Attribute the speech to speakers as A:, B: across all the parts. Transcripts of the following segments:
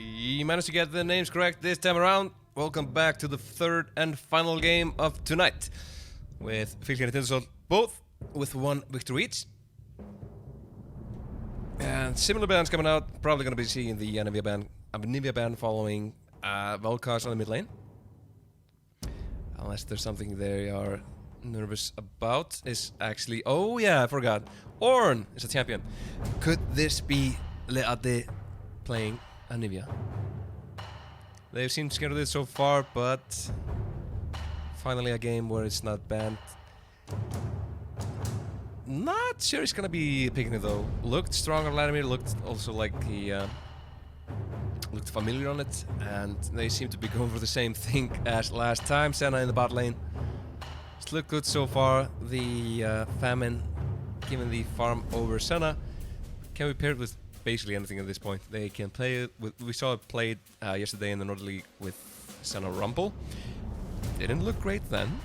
A: We managed to get the names correct this time around. Welcome back to the third and final game of tonight, with Fylkir and Tindastóll both with 1 victory each. And similar bands coming out. Probably going to be seeing the Nivea band following Volkars on the mid lane. Unless there's something they are nervous about. Is actually, oh yeah, I forgot. Ornn is a champion. Could this be Leade playing a Nivea? They've seemed scared of this so far, but finally a game where it's not banned. Not sure it's gonna be picking it though. Looked strong on Vladimir, looked also like he looked familiar on it, and they seem to be going for the same thing as last time. Senna in the bot lane. It's looked good so far. The famine giving the farm over Senna can be paired with basically anything at this point. They can play it with, we saw it played yesterday in the Northern League with Senna Rumble. Didn't look great then,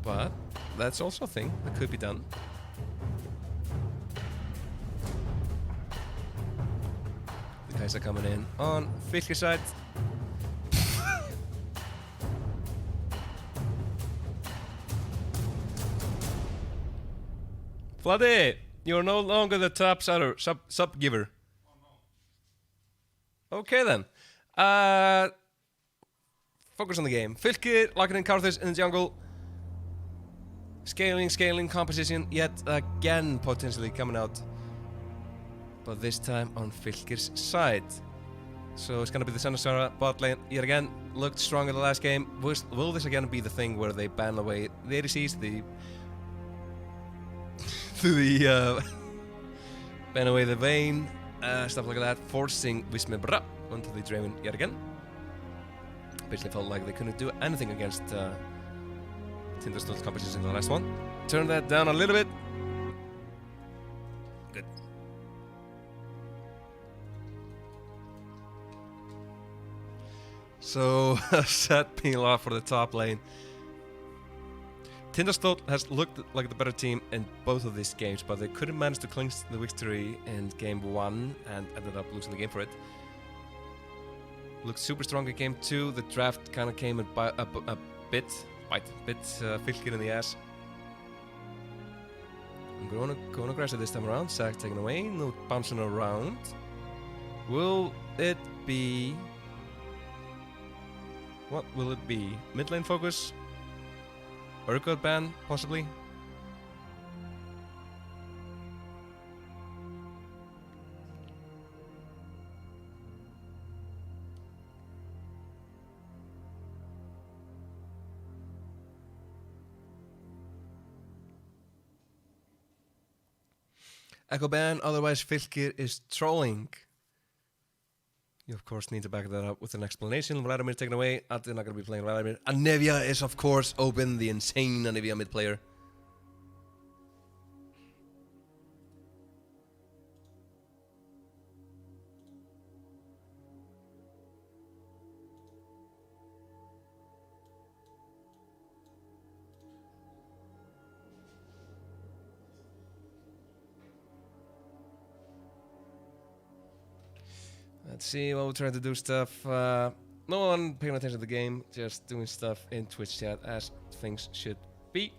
A: but that's also a thing that could be done. The guys are coming in on Fylkir side. Vladdy, you're no longer the top sub giver. Oh, no. Okay then. Focus on the game. Fylkir locking in Karthus in the jungle. Scaling composition yet again potentially coming out. But this time on Fylkir's side. So it's gonna be the Tindastóll bot lane yet again. Looked strong in the last game. Will this again be the thing where they ban away the ADCs, ban away the Vayne, stuff like that, forcing Wismebra onto the Draven yet again. Basically felt like they couldn't do anything against Tindastóll's competition in the last one. Turn that down a little bit. Good. So, set peel off for the top lane. Tindastóll has looked like the better team in both of these games, but they couldn't manage to clinch the victory in game 1 and ended up losing the game for it. Looked super strong in game 2. The draft kind of came a bit Fylkir in the ass. I'm going aggressive this time around. Sack taken away, no bouncing around. Will it be? What will it be? Mid lane focus? Urgot ban, possibly? Echo ban, otherwise Fylkir is trolling. You of course need to back that up with an explanation. Vladimir taken away. Ati not going to be playing Vladimir. Anivia is of course open, the insane Anivia mid player. Let's see while we're trying to do stuff. No one paying attention to the game, just doing stuff in Twitch chat as things should be.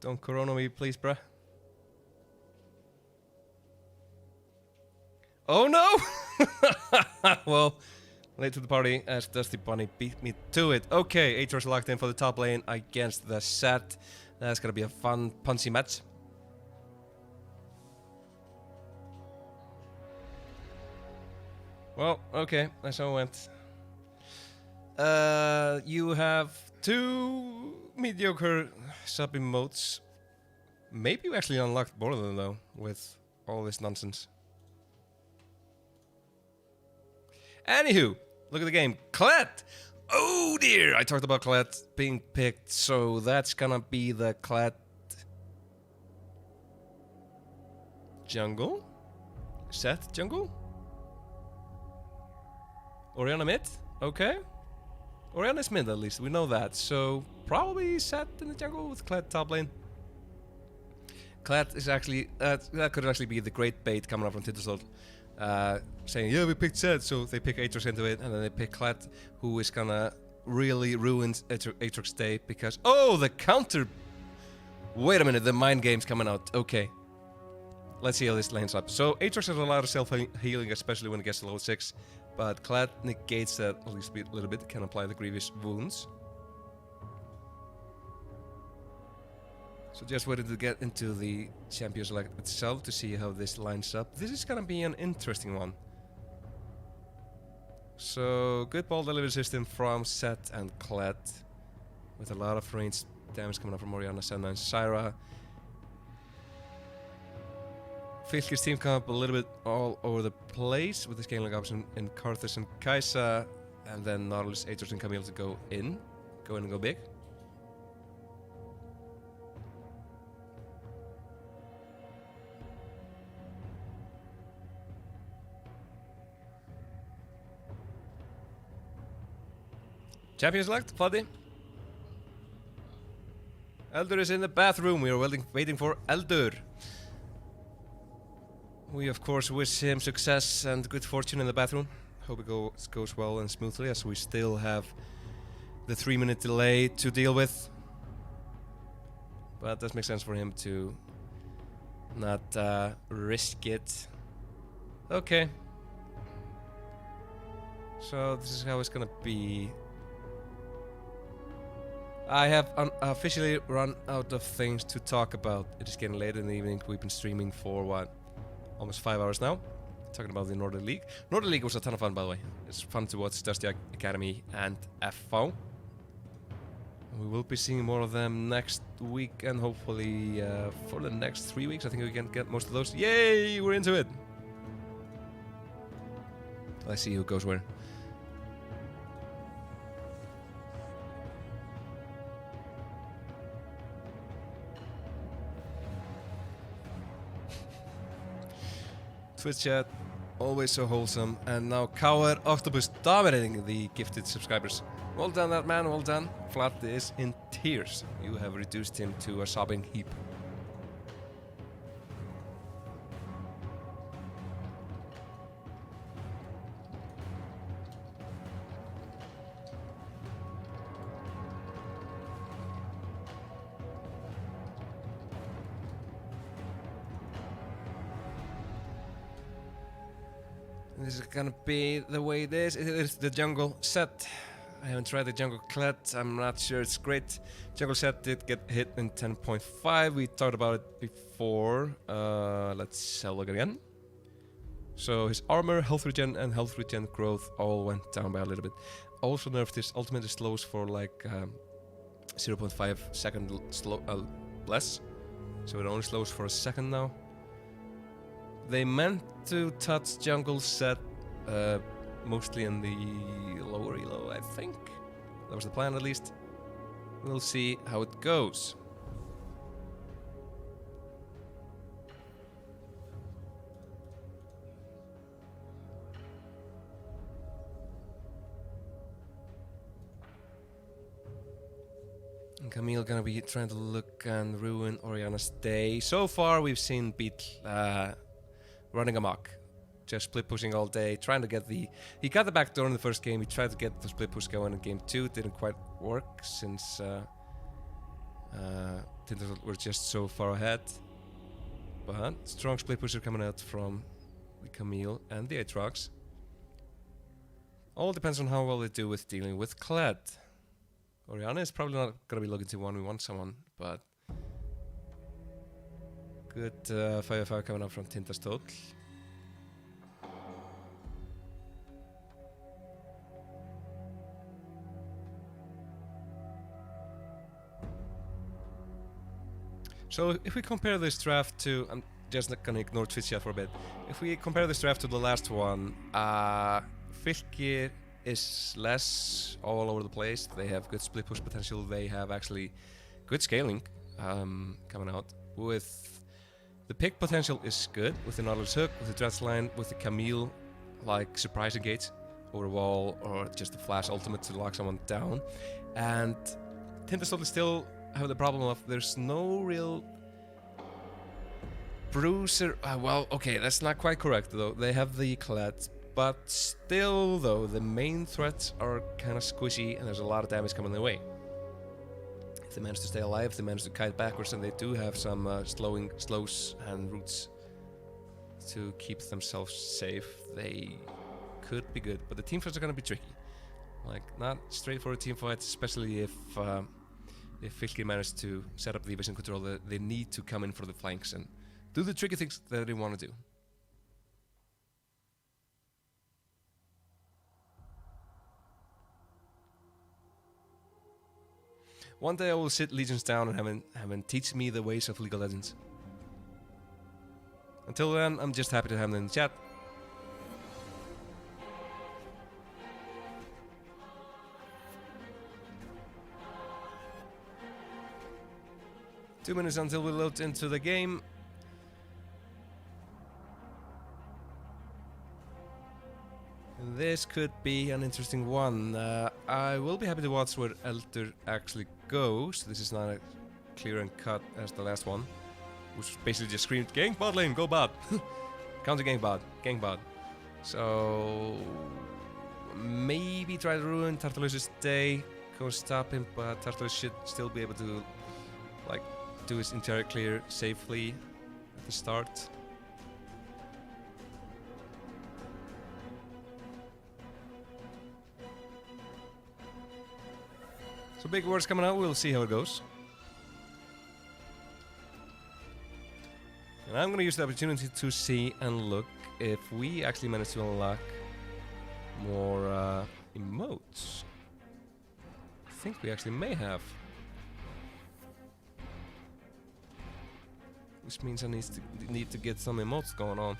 A: Don't corona me, please, bruh. Oh no! Well, late to the party as Dusty Bunny beat me to it. Okay, Aatro's locked in for the top lane against the set. That's gonna be a fun, punchy match. Well, okay, that's how it went. You have 2 mediocre sub emotes. Maybe you actually unlocked more of them though, with all this nonsense. Anywho, look at the game. Kled! Oh dear! I talked about Kled being picked, so that's gonna be the Kled jungle? Seth jungle? Orianna mid? Okay. Orianna's mid at least, we know that. So probably Seth in the jungle with Kled top lane. Kled is actually that could actually be the great bait coming up from Tindastóll, saying yeah we picked Zed, so they pick Aatrox into it, and then they pick Kled, who is gonna really ruin Aatrox's day because the counter. Wait a minute, the mind game's coming out. Okay, let's see how this lanes up. So Aatrox has a lot of self healing, especially when it gets to level 6, but Kled negates that at least a little bit. Can apply the grievous wounds. So just waiting to get into the Champion Select itself to see how this lines up. This is gonna be an interesting one. So good ball delivery system from Set and Kled, with a lot of ranged damage coming up from Orianna, Senna and Syra. Fylkir's team come up a little bit all over the place with the scaling option in Karthus and Kai'Sa, and then Nautilus, Aatrox and Camille to go in and go big. Champion Select, Fuddy. Eldur is in the bathroom. We are waiting for Eldur. We of course wish him success and good fortune in the bathroom. Hope it goes well and smoothly, as we still have the 3-minute delay to deal with. But it does make sense for him to not risk it. Okay. So this is how it's gonna be. I have officially run out of things to talk about. It is getting late in the evening. We've been streaming for what? Almost 5 hours now. Talking about the Northern League. Northern League was a ton of fun, by the way. It's fun to watch Dusty Academy and FV. We will be seeing more of them next week, and hopefully for the next 3 weeks. I think we can get most of those. Yay! We're into it! Let's see who goes where. Twitch chat, always so wholesome, and now Coward Octopus dominating the gifted subscribers. Well done, that man, well done. Flat is in tears. You have reduced him to a sobbing heap. This is gonna be the way it is. It is the jungle set. I haven't tried the jungle Kled. I'm not sure it's great. Jungle set did get hit in 10.5. We talked about it before. Let's have a look again. So his armor, health regen, and health regen growth all went down by a little bit. Also nerfed his ultimate slows for like 0.5 second less. So it only slows for a second now. They meant to touch jungle set mostly in the lower elo, I think. That was the plan, at least. We'll see how it goes. And Camille gonna be trying to look and ruin Orianna's day. So far, we've seen Beat running amok, just split pushing all day, trying to get the... He got the back door in the first game. He tried to get the split push going in game 2. Didn't quite work since Tindastóll were just so far ahead. But strong split pusher coming out from the Camille and the Aatrox. All depends on how well they do with dealing with Kled. Orianna is probably not going to be looking to 1v1 someone, but good 5v5 coming up from Tindastóll. So if we compare this draft to, I'm just not going to ignore Twitch chat for a bit. If we compare this draft to the last one, Fylkir is less all over the place. They have good split push potential. They have actually good scaling coming out. With the pick potential is good with the Nautilus hook, with the Dreads line, with the Camille, like surprise engage over a wall, or just a flash ultimate to lock someone down. And Tindastóll still have the problem of there's no real Bruiser, well, okay, that's not quite correct though. They have the Colette, but still though, the main threats are kind of squishy and there's a lot of damage coming their way. If they manage to stay alive, if they manage to kite backwards, and they do have some slows and roots to keep themselves safe, they could be good. But the team fights are going to be tricky. Like, not straightforward team fights, especially if Fylkir manage to set up the vision control. They need to come in for the flanks and do the tricky things that they want to do. One day I will sit Legions down and have them teach me the ways of League of Legends. Until then, I'm just happy to have them in the chat. Two minutes until we load into the game. This could be an interesting one. I will be happy to watch where Elder actually goes. This is not a clear and cut as the last one, which basically just screamed, "Gank bot lane, go bot!" Counter gank bot. So maybe try to ruin Tartalus's day, go stop him, but Tartalus should still be able to like do his entire clear safely at the start. So big words coming out, we'll see how it goes. And I'm gonna use the opportunity to see and look if we actually manage to unlock more emotes. I think we actually may have. Which means I need to get some emotes going on.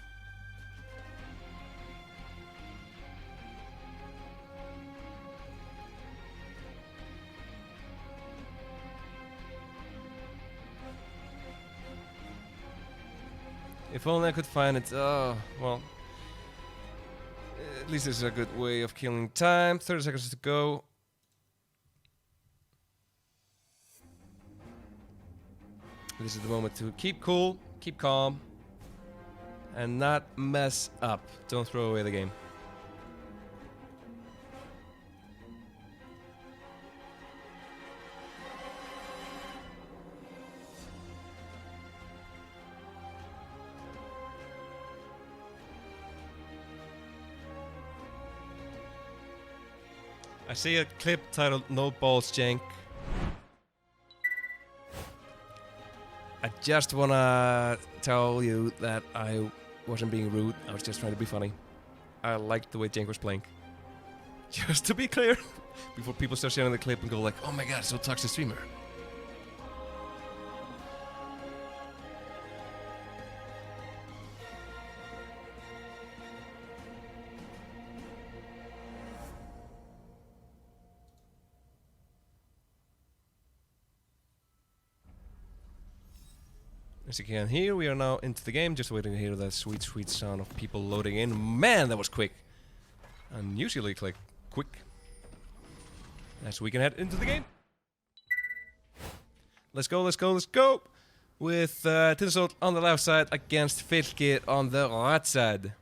A: If only I could find it. Oh, well. At least this is a good way of killing time. 30 seconds to go. This is the moment to keep cool, keep calm, and not mess up. Don't throw away the game. I see a clip titled "No Balls Jank." I just wanna tell you that I wasn't being rude, I was just trying to be funny. I liked the way Jank was playing. Just to be clear, before people start sharing the clip and go like, "Oh my god, so toxic streamer." As you can hear, we are now into the game, just waiting to hear that sweet, sweet sound of people loading in. Man, that was quick. Unusually quick. As we can head into the game. Let's go, let's go, let's go! With Tindastóll on the left side against Fylkir on the right side.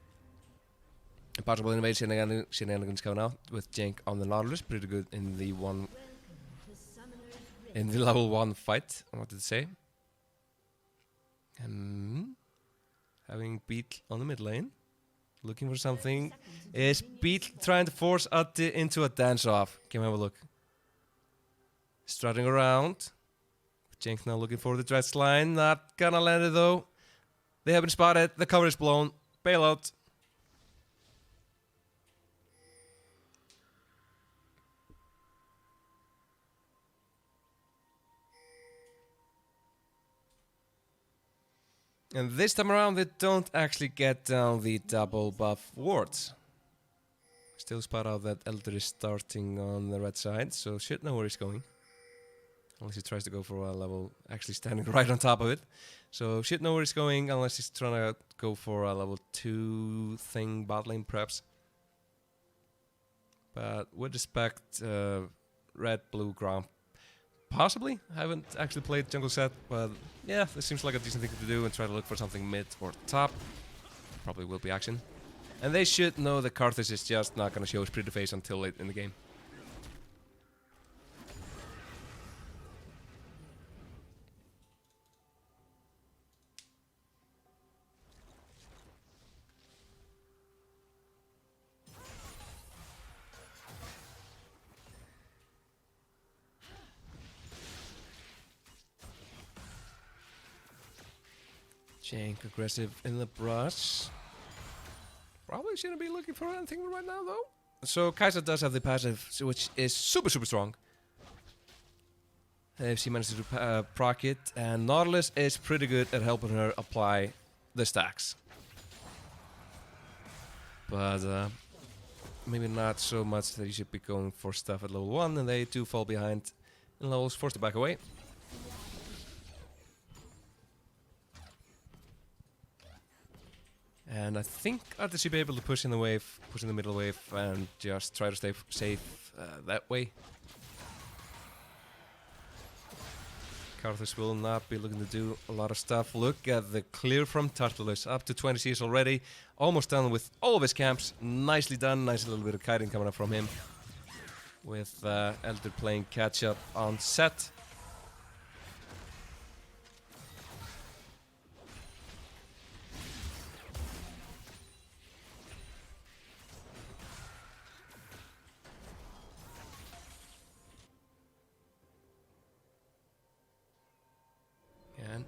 A: Impossible innovation shenanigans coming out with Jank on the Nautilus. Pretty good in the level 1 fight, I wanted to say. Having Beat on the mid lane, looking for something. Is Beat trying to force Atti into a dance-off? Can we have a look? Strutting around. Jank now looking for the dredge line. Not gonna land it though. They have been spotted. The cover is blown. Bailout. And this time around, they don't actually get down the double buff wards. Still spot out that Elder is starting on the red side, so should know where he's going. Unless he tries to go for a level, actually standing right on top of it. So should know where he's going, unless he's trying to go for a level 2 thing, bot lane perhaps. But with respect, red, blue, gromp Possibly. I haven't actually played jungle set, but yeah, this seems like a decent thing to do and try to look for something mid or top. Probably will be action. And they should know that Karthus is just not gonna show his pretty face until late in the game. Jank aggressive in the brush. Probably shouldn't be looking for anything right now though. So Kai'Sa does have the passive, which is super strong. If she manages to proc it, and Nautilus is pretty good at helping her apply the stacks. But maybe not so much that you should be going for stuff at level 1, and they do fall behind in levels, forced to back away. And I think Arthur should be able to push in the wave, push in the middle wave, and just try to stay safe that way. Karthus will not be looking to do a lot of stuff. Look at the clear from Tartarus, up to 20 Cs already. Almost done with all of his camps. Nicely done, nice little bit of kiting coming up from him. With Elder playing catch up on set.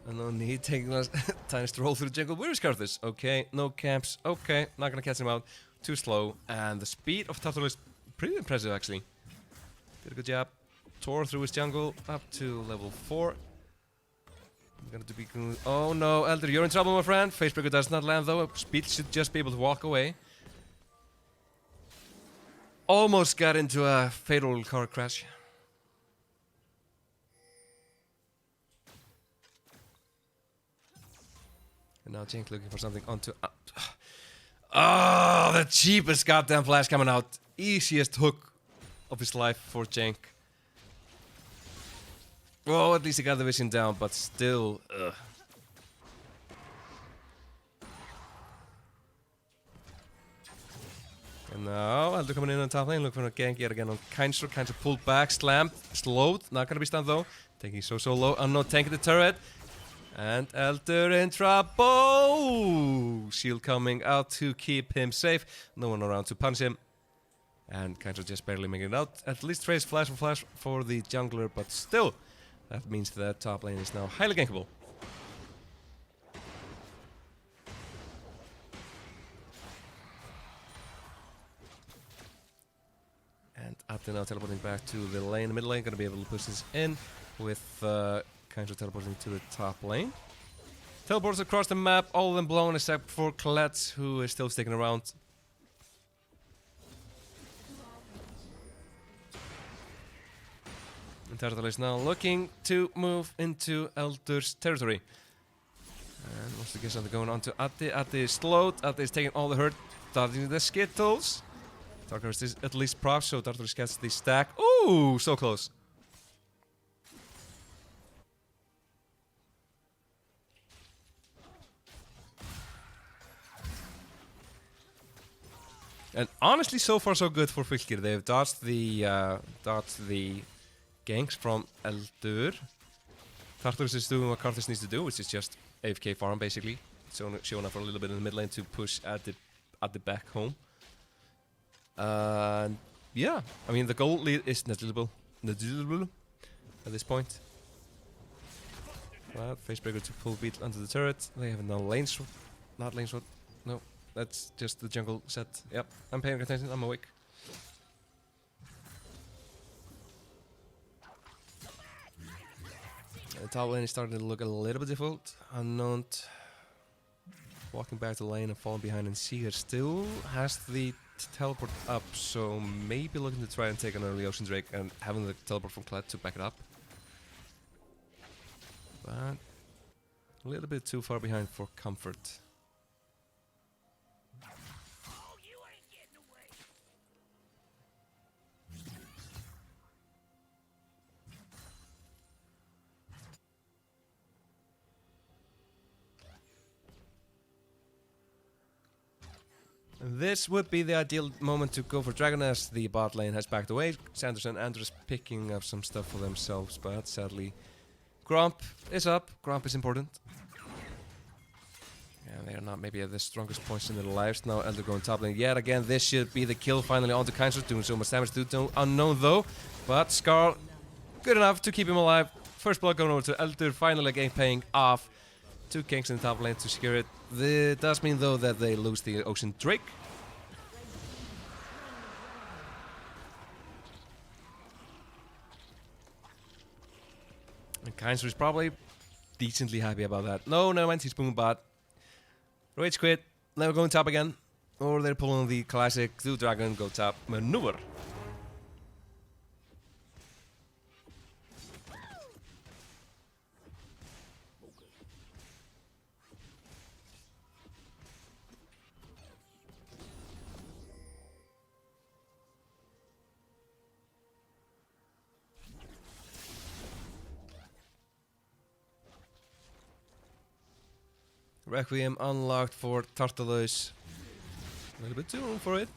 A: And no need taking us time to roll through the jungle. Where is Karthus? Okay, no camps. Okay, not gonna catch him out. Too slow. And the speed of Tartarus is pretty impressive actually. Did a good job. Tore through his jungle up to level 4. I'm gonna be good. Oh no, Elder, you're in trouble, my friend. Facebreaker does not land though. Speed should just be able to walk away. Almost got into a fatal car crash. And now Jank looking for something onto... Oh, the cheapest goddamn flash coming out. Easiest hook of his life for Jank. Well, at least he got the vision down, but still... And now, Elder coming in on top lane, looking for a gank yet again on Kai'Sa. Kai'Sa pulled back, slammed, slowed. Not gonna be stunned though. Taking so low. Unknown tanking the turret. And Elder in trouble! Shield coming out to keep him safe. No one around to punch him. And Kai'Sa just barely making it out. At least trace flash for the jungler, but still, that means that top lane is now highly gankable. And Ate now teleporting back to the lane. The middle lane gonna be able to push this in with Kai'Sa teleporting to the top lane. Teleports across the map, all of them blown except for Colette, who is still sticking around. And Turtle is now looking to move into Elder's territory. And wants to get something going on to Ate. Ate is slowed, Ate is taking all the hurt, dodging the Skittles. Tartarus is at least proc, so Tartarus gets the stack. Ooh, so close. And honestly, so far so good for Fylkir. They've dodged the ganks from Eldur. Tartarus is doing what Karthus needs to do, which is just AFK farm basically. Showing up for a little bit in the mid lane to push at the back home. Yeah, I mean the goal lead is negligible at this point. Well, Facebreaker to pull beat onto the turret. They have no lane sword, not lane sword. No. That's just the jungle set. Yep, I'm paying attention, I'm awake. The top lane is starting to look a little bit difficult. Unknown walking back to the lane and falling behind, and Seeger still has the teleport up, so maybe looking to try and take an early Ocean Drake and having the teleport from Kled to back it up. But a little bit too far behind for comfort. This would be the ideal moment to go for Dragon as the bot lane has backed away. Sanders and Andres picking up some stuff for themselves, but sadly Gromp is up. Gromp is important. And they are not maybe at the strongest points in their lives. Now Elder going top lane yet again. This should be the kill finally onto Kaiser, doing so much damage to Unknown though. But Skarl, good enough to keep him alive. First blood going over to Elder, finally game paying off. 2 ganks in the top lane to secure it. This does mean though that they lose the Ocean Drake. And Kaiser is probably decently happy about that. No, never mind, he's booming bot. Rage quit, never going top again. Or they're pulling the classic do Dragon, go top maneuver. Requiem unlocked for Tartalus. A little bit too long for it.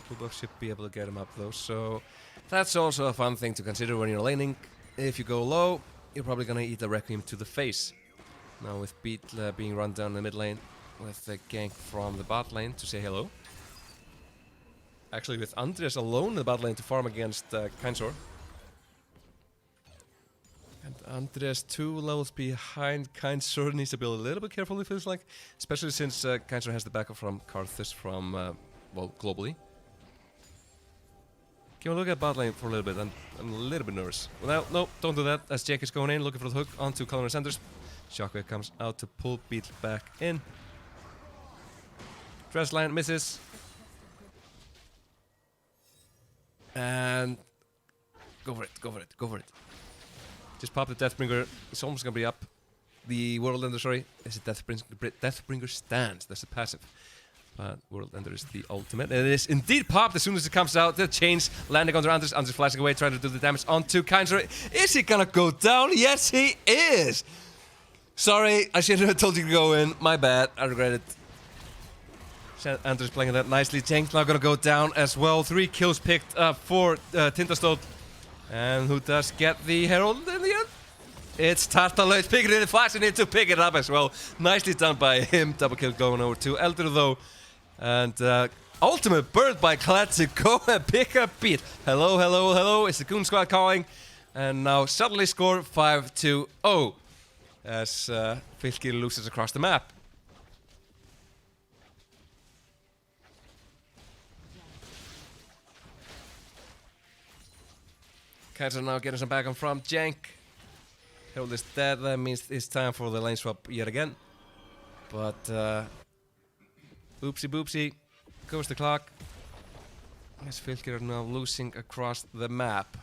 A: Bulldog should be able to get him up though, so that's also a fun thing to consider when you're laning. If you go low, you're probably gonna eat the Requiem to the face. Now with Beat being run down the mid lane with the gank from the bot lane to say hello. Actually with Andres alone in the bot lane to farm against Kainsor. And Andres 2 levels behind Kainsor, needs to be a little bit careful it feels like. Especially since Kainsor has the backup from Karthus from, well, globally. Can we look at bot lane for a little bit? I'm a little bit nervous. Well, no, don't do that. As Jake is going in, looking for the hook onto Colonel Sanders. Shockwave comes out to pull Beat back in. Dress line misses. And go for it, go for it, go for it. Just pop the Deathbringer. It's almost gonna be up. The World Ender, sorry, is a Deathbringer stance. That's a passive. But World Ender is the ultimate. It is indeed popped as soon as it comes out. The chains landing onto Anders. Anders flashing away, trying to do the damage onto Kaiser. Is he gonna go down? Yes, he is. Sorry, I should have told you to go in. My bad. I regret it. Anders playing that nicely. Jank's now gonna go down as well. 3 kills picked up for Tindastóll. And who does get the Herald in the end? It's Tartalus picking it, flashing it to pick it up as well. Nicely done by him. Double kill going over to Elder though. And ultimate bird by Kled to go and pick up Beat. Hello, hello, hello. It's the Goon Squad calling. And now suddenly score 5-0 as Fylkir loses across the map. Kaiser now getting some back on from Jank. Herald is dead, that means it's time for the lane swap yet again. But, oopsie boopsie, goes the clock. As Fylkir are now losing across the map.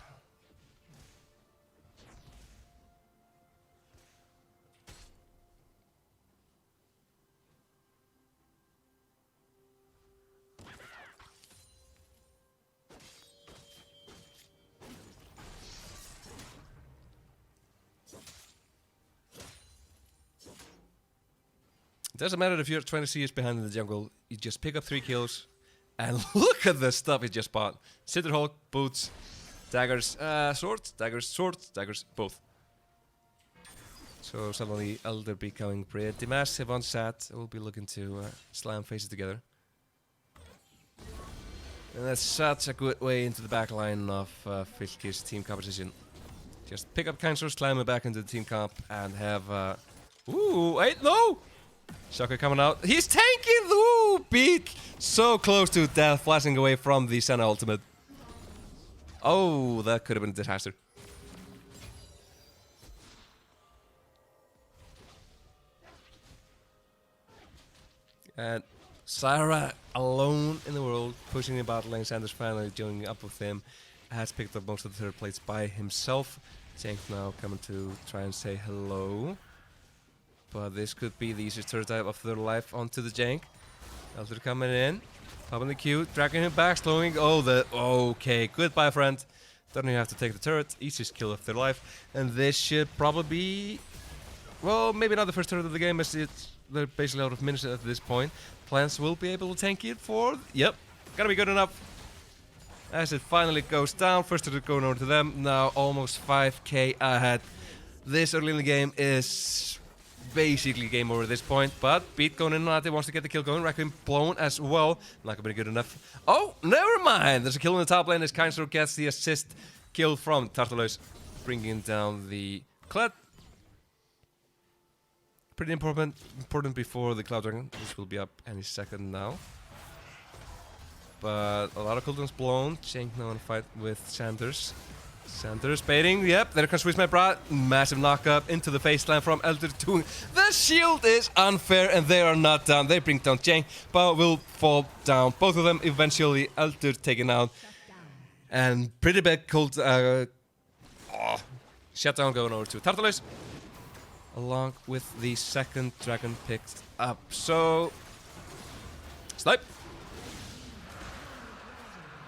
A: It doesn't matter if you're 20 CS behind in the jungle, you just pick up 3 kills, and look at the stuff he just bought. Cinderhawk, boots, daggers, swords, daggers, both. So suddenly Elder becoming pretty massive on sat. We'll be looking to slam faces together. And that's such a good way into the back line of Fylkir's team composition. Just pick up Kainsor, slam him back into the team comp, and have... ooh, wait, no! Shocker coming out. He's tanking! Ooh, Beat! So close to death, flashing away from the Senna ultimate. Oh, that could have been a disaster. And Syra, alone in the world, pushing the bot lane. Sanders finally joining up with him. Has picked up most of the third plates by himself. Jank now coming to try and say hello. But this could be the easiest third dive of their life onto the Jank. Elder coming in, popping the Q, dragging him back, slowing. Oh, okay, goodbye, friend. Don't even have to take the turret. Easiest kill of their life. And this should probably be, well, maybe not the first turret of the game, as they're basically out of minutes at this point. plants will be able to tank it for... Yep, gonna be good enough. As it finally goes down, first turret going over to them, now almost 5k ahead. This early in the game is basically game over at this point, but Beat going in on it, wants to get the kill going, Requiem blown as well, not gonna be good enough. Oh, never mind, there's a kill in the top lane as Kainsro gets the assist kill from Tartalus, bringing down the Kled. Pretty important before the Cloud Dragon, this will be up any second now. But a lot of cooldowns blown, Jank now in a fight with Sanders. Sanders baiting, yep, there comes Swissmate Brat. Massive knock-up into the faceline from Elder 2. The shield is unfair and they are not down. They bring down Jank, but will fall down. Both of them eventually, Elder taken out. And pretty bad cold shutdown going over to Tartalus. Along with the second dragon picked up. So, snipe.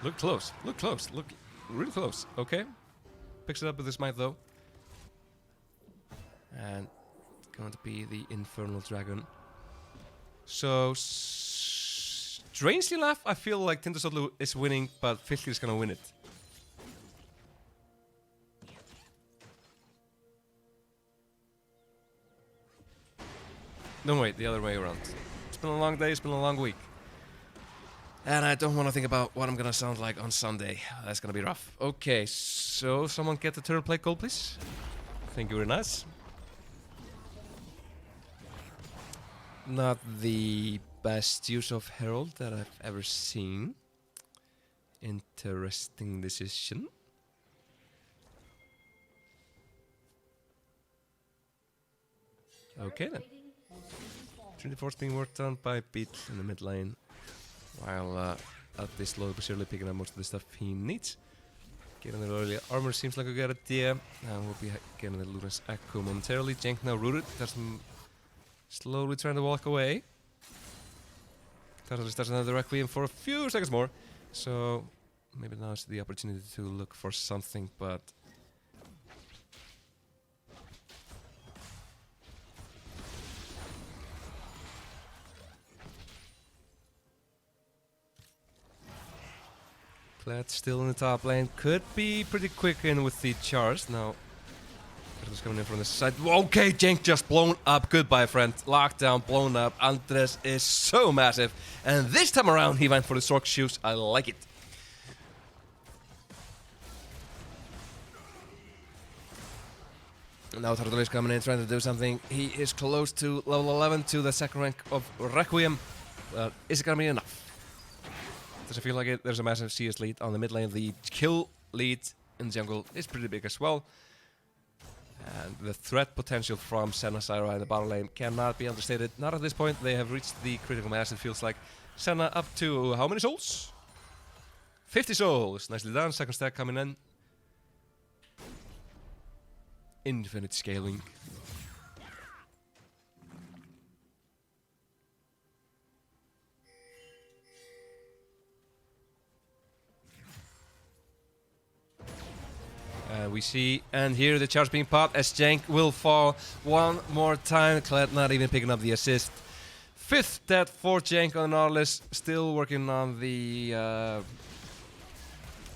A: Look close, look real close, okay. Picks it up with his might though. And going to be the Infernal Dragon. So, strangely enough, I feel like Tindastóll is winning, but Fylkir is gonna win it. No, wait, the other way around. It's been a long day, it's been a long week. And I don't want to think about what I'm gonna sound like on Sunday. That's gonna be rough. Okay, so someone get the turret plate goal, please. Thank you very nice. Not the best use of Herald that I've ever seen. Interesting decision. Okay then. Trinity Force being worked on by Beat in the mid lane. While at this low, surely picking up most of the stuff he needs. Getting the early armor seems like a good idea. And we'll be getting the Luna's Echo momentarily. Jank now rooted. Doesn't slowly trying to walk away. Tartalus does another Requiem for a few seconds more. So maybe now is the opportunity to look for something, but Kled still in the top lane, could be pretty quick in with the charge. Now, Kratos coming in from the side. Okay, Jank just blown up. Goodbye, friend. Lockdown, blown up. Andres is so massive. And this time around, he went for the Stork Shoes. I like it. Now Tartalus is coming in, trying to do something. He is close to level 11 to the second rank of Requiem. Is it gonna be enough? Does it feel like it? There's a massive CS lead on the mid lane. The kill lead in the jungle is pretty big as well. And the threat potential from Senna, Zyra in the bottom lane cannot be understated. Not at this point. They have reached the critical mass. It feels like Senna up to how many souls? 50 souls. Nicely done. Second stack coming in. Infinite scaling. We see, and here the charge being popped as Jank will fall one more time. Kled not even picking up the assist. Fifth death for Jank on Nautilus. Still working on the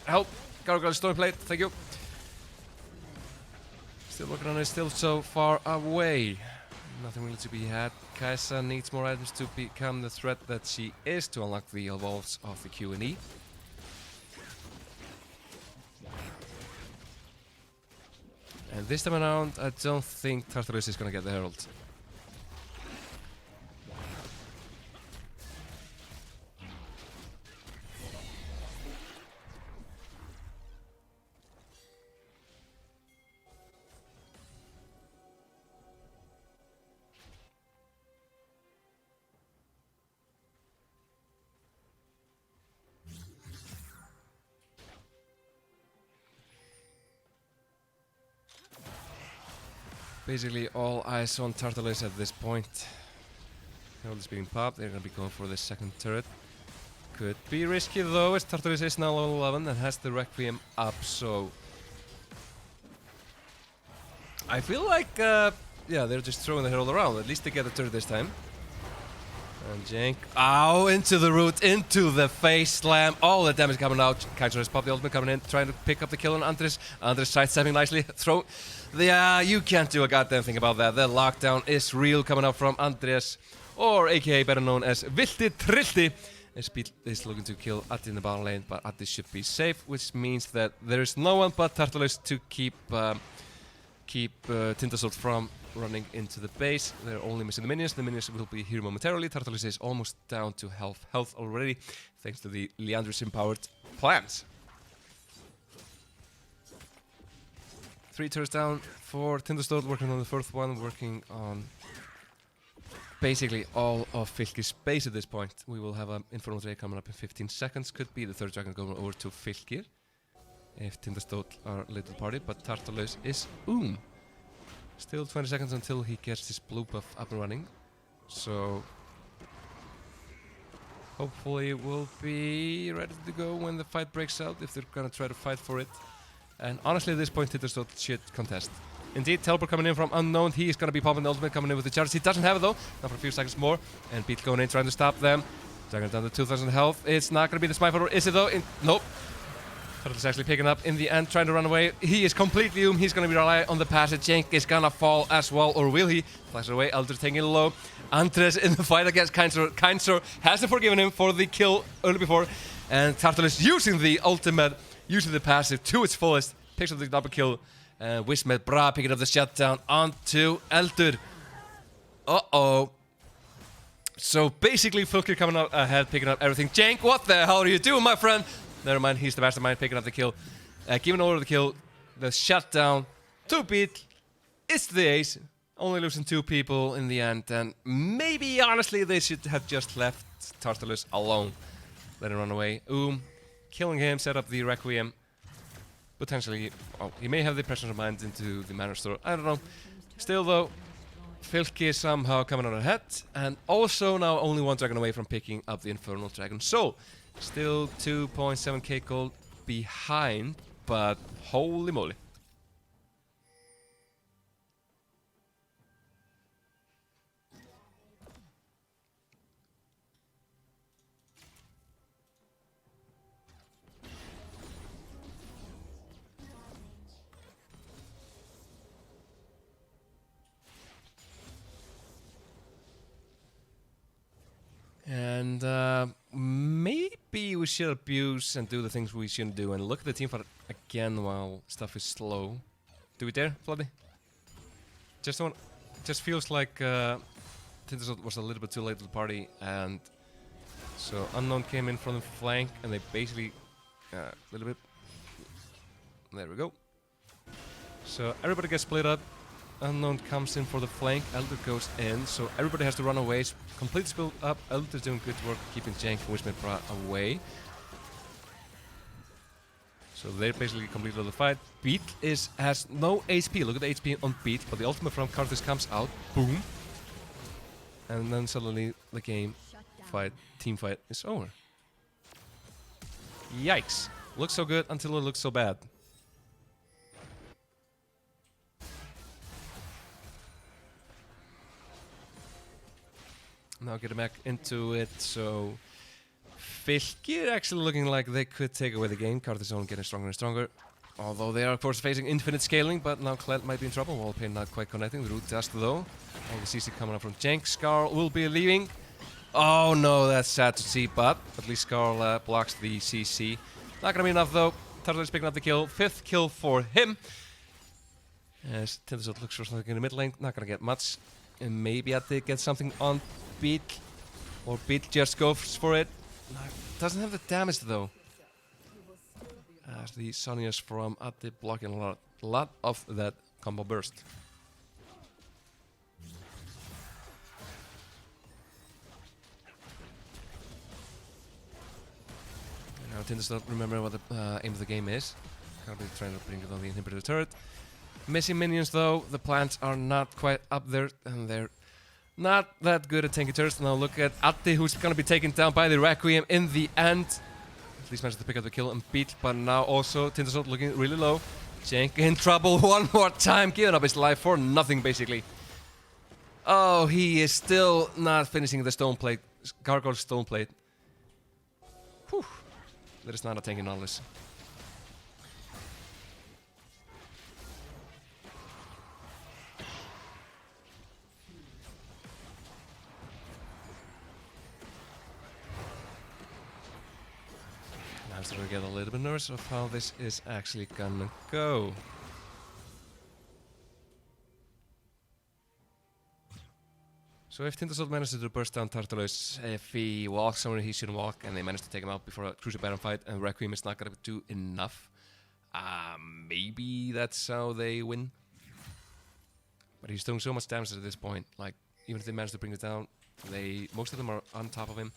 A: help. Gargoyle Stone Plate, thank you. Still working on it, still so far away. Nothing really to be had. Kaisa needs more items to become the threat that she is to unlock the evolves of the Q&E. And this time around, I don't think Tartalus is gonna get the Herald. Basically all eyes on Tartalus at this point. Herald is being popped, they're gonna be going for the second turret. Could be risky though, as Tartalus is now level 11 and has the Requiem up, so I feel like, yeah, they're just throwing the Herald around. At least they get the turret this time. And Jank, ow, into the root, into the face slam, all the damage coming out. Kaiser has popped the ultimate coming in, trying to pick up the kill on Andres. Andres sidestepping nicely, throw. You can't do a goddamn thing about that. The lockdown is real coming out from Andres, or aka better known as Vilti Trilti. Speed is looking to kill Atti in the bottom lane, but Atti should be safe, which means that there is no one but Tartalus to keep Tindastóll from running into the base. They're only missing the minions. The minions will be here momentarily. Tartalus is almost down to health already, thanks to the Leandris empowered plans. 3 turrets down for Tindastóll, working on the fourth one, working on basically all of Fylkir's base at this point. We will have an Infernal Ray coming up in 15 seconds. Could be the third dragon going over to Fylkir if Tindastóll are a little party, but Tartalus is Still 20 seconds until he gets his blue buff up and running. So hopefully we'll be ready to go when the fight breaks out, if they're gonna try to fight for it. And honestly, at this point, Tindastóll should contest. Indeed, teleport coming in from Unknown. He is gonna be popping the ultimate, coming in with the charge. He doesn't have it though. Not for a few seconds more. And Beat going in, trying to stop them. Dragon down to 2,000 health. It's not gonna be the Smite Follower, is it though? Nope. Turtle's actually picking up in the end, trying to run away. He is completely doomed. He's gonna be rely on the passage. Jank is gonna fall as well, or will he? Flashes away. Elder taking it low. Andres in the fight against Kainsor. Kainsor hasn't forgiven him for the kill early before, and Tartalus using the ultimate, using the passive to its fullest. Picks up the double kill. Wismet Bra picking up the shutdown onto Eldur. Uh-oh. So basically, Fylkir coming out ahead, picking up everything. Jank, what the hell are you doing, my friend? Never mind, he's the mastermind picking up the kill. Giving over the kill. The shutdown to Beat. It's the ace. Only losing 2 people in the end. And maybe, honestly, they should have just left Tartalus alone. Let him run away. Killing him, set up the Requiem. Potentially, he may have the presence of mind into the Manor Store. I don't know. Still, though, Fylkir somehow coming out ahead. And also now only 1 dragon away from picking up the Infernal Dragon. So, still 2.7k gold behind, but holy moly. And maybe we should abuse and do the things we shouldn't do and look at the team fight again while stuff is slow. Do we dare, Floody? Just feels like Tindastóll was a little bit too late to the party, and so Unknown came in from the flank, and they basically a little bit. There we go. So everybody gets split up. Unknown comes in for the flank, Elder goes in, so everybody has to run away. It's completely split up. Elder's doing good work keeping Jank and Wismet Bra away. So they're basically completely on the fight. Beat has no HP. Look at the HP on Beat, but the ultimate from Karthus comes out. Boom. And then suddenly the team fight is over. Yikes. Looks so good until it looks so bad. Now getting back into it, so Fylkir actually looking like they could take away the game. Karthus only getting stronger and stronger. Although they are of course facing infinite scaling, but now Kled might be in trouble. Wallpain not quite connecting. The root dust though. All the CC coming up from Jank. Skarl will be leaving. Oh no, that's sad to see, but at least Skarl blocks the CC. Not gonna be enough though. Tartalus picking up the kill. 5th kill for him. As Tindastóll looks for something in the mid lane. Not gonna get much. And maybe Atti gets something on Beat, or Beat just goes for it. Doesn't have the damage though. As the Sonias from Atti blocking a lot of that combo burst. Now Tindastóll, remember what the aim of the game is. Gonna be trying to bring it on the inhibitor turret. Missing minions though, the plants are not quite up there, and they're not that good at tanky turrets. Now look at Atti, who's gonna be taken down by the Requiem in the end. At least managed to pick up the kill and Beat, but now also Tindastóll looking really low. Jank in trouble one more time, giving up his life for nothing basically. Oh, he is still not finishing the stone plate Gargoyle Stone Plate. Whew. That is not a tanking knowledge. I'm starting to get a little bit nervous of how this is actually gonna go. So if Tindastóll manages to burst down Tartarus, if he walks somewhere he shouldn't walk, and they manage to take him out before a crucial Baron fight, and Requiem is not gonna do enough, maybe that's how they win. But he's doing so much damage at this point. Like, even if they manage to bring it down, most of them are on top of him.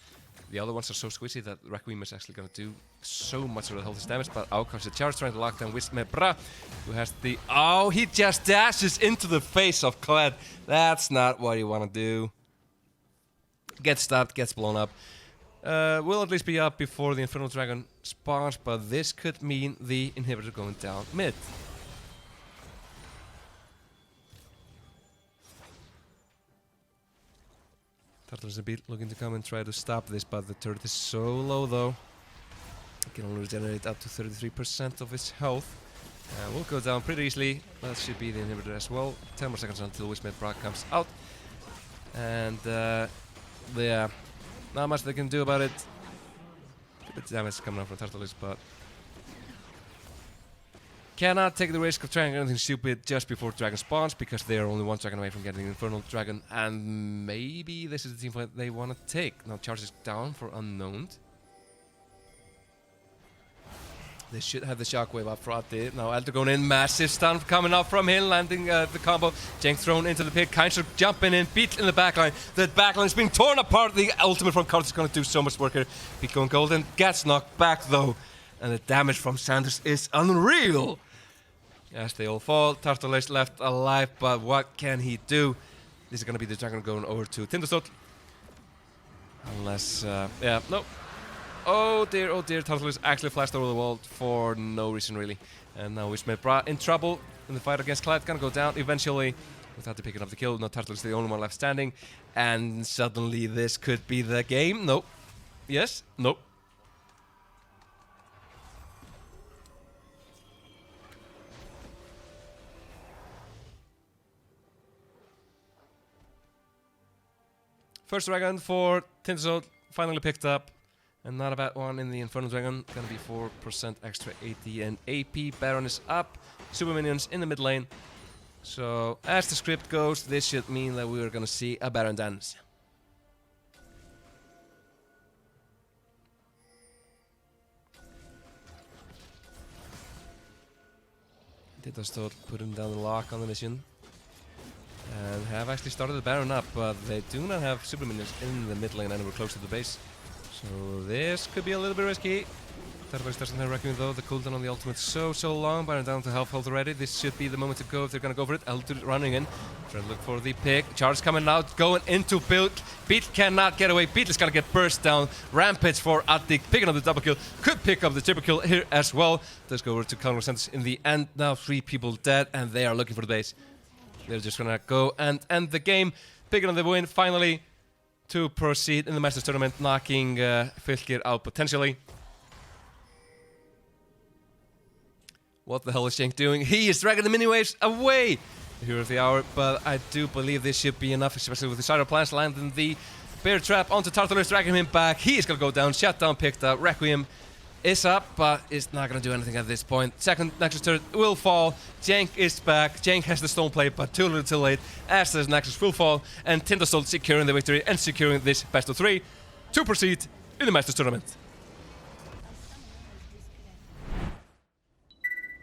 A: The other ones are so squishy that Requiem is actually gonna do so much of the health damage. But out comes the charge, trying to lock down Wismebra, who has the... Oh, he just dashes into the face of Kled. That's not what you want to do. Gets stopped, gets blown up. Will at least be up before the Infernal Dragon spawns, but this could mean the inhibitor going down mid. Tartarus a bit looking to come and try to stop this, but the turret is so low though. It can only regenerate up to 33% of his health. Will go down pretty easily. That should be the inhibitor as well. 10 more seconds until Wismebra comes out. And yeah, not much they can do about it. A bit of damage coming out from Tartarus, but cannot take the risk of trying anything stupid just before Dragon spawns, because they are only one Dragon away from getting the Infernal Dragon, and maybe this is the team fight they want to take. Now charge is down for Unknown. They should have the Shockwave up front. Now Elder going in, massive stun coming out from him, landing the combo. Jank thrown into the pit, Kaiser jumping in, Beat in the backline. The backline is being torn apart. The ultimate from Carlos is going to do so much work here. Beat going golden, gets knocked back though. And the damage from Sanders is unreal. As they all fall, Tartarus left alive, but what can he do? This is going to be the Dragon going over to Tindastóll. Unless, yeah, no. Oh dear, Tartarus actually flashed over the wall for no reason really. And now Wismebra in trouble in the fight against Clyde. Gonna go down eventually without the picking up the kill. Now Tartarus is the only one left standing. And suddenly this could be the game. Nope. Yes? Nope. First Dragon for Tindastóll finally picked up. And not a bad one in the Infernal Dragon. Gonna be 4% extra AT and AP. Baron is up. Super minions in the mid lane. So, as the script goes, this should mean that we are gonna see a Baron dance. Tindastóll putting down the lock on the mission. And have actually started the Baron up, but they do not have super minions in the mid lane anywhere close to the base. So this could be a little bit risky. Tartarus doesn't have Requiem though. The cooldown on the ultimate so long. Baron down to half health already. This should be the moment to go if they're gonna go for it. Elder running in. Trying to look for the pick. Charge coming out. Going into Beat. Beat cannot get away. Beat is gonna get burst down. Rampage for Attic. Picking up the double kill. Could pick up the triple kill here as well. Does go over to Congress in the end. Now 3 people dead and they are looking for the base. They're just gonna go and end the game. Picking up the win finally to proceed in the Masters Tournament, knocking Fylkir out potentially. What the hell is Jank doing? He is dragging the mini waves away! The hero of the hour, but I do believe this should be enough, especially with the Cyber plans landing the bear trap onto Tartarus, dragging him back. He is gonna go down, shutdown picked up. Requiem is up, but is not gonna do anything at this point. Second Nexus turret will fall. Jank is back. Jank has the stone plate, but too little too late. As the Nexus will fall, and Tindastóll securing the victory and securing this best of 3 to proceed in the Masters Tournament.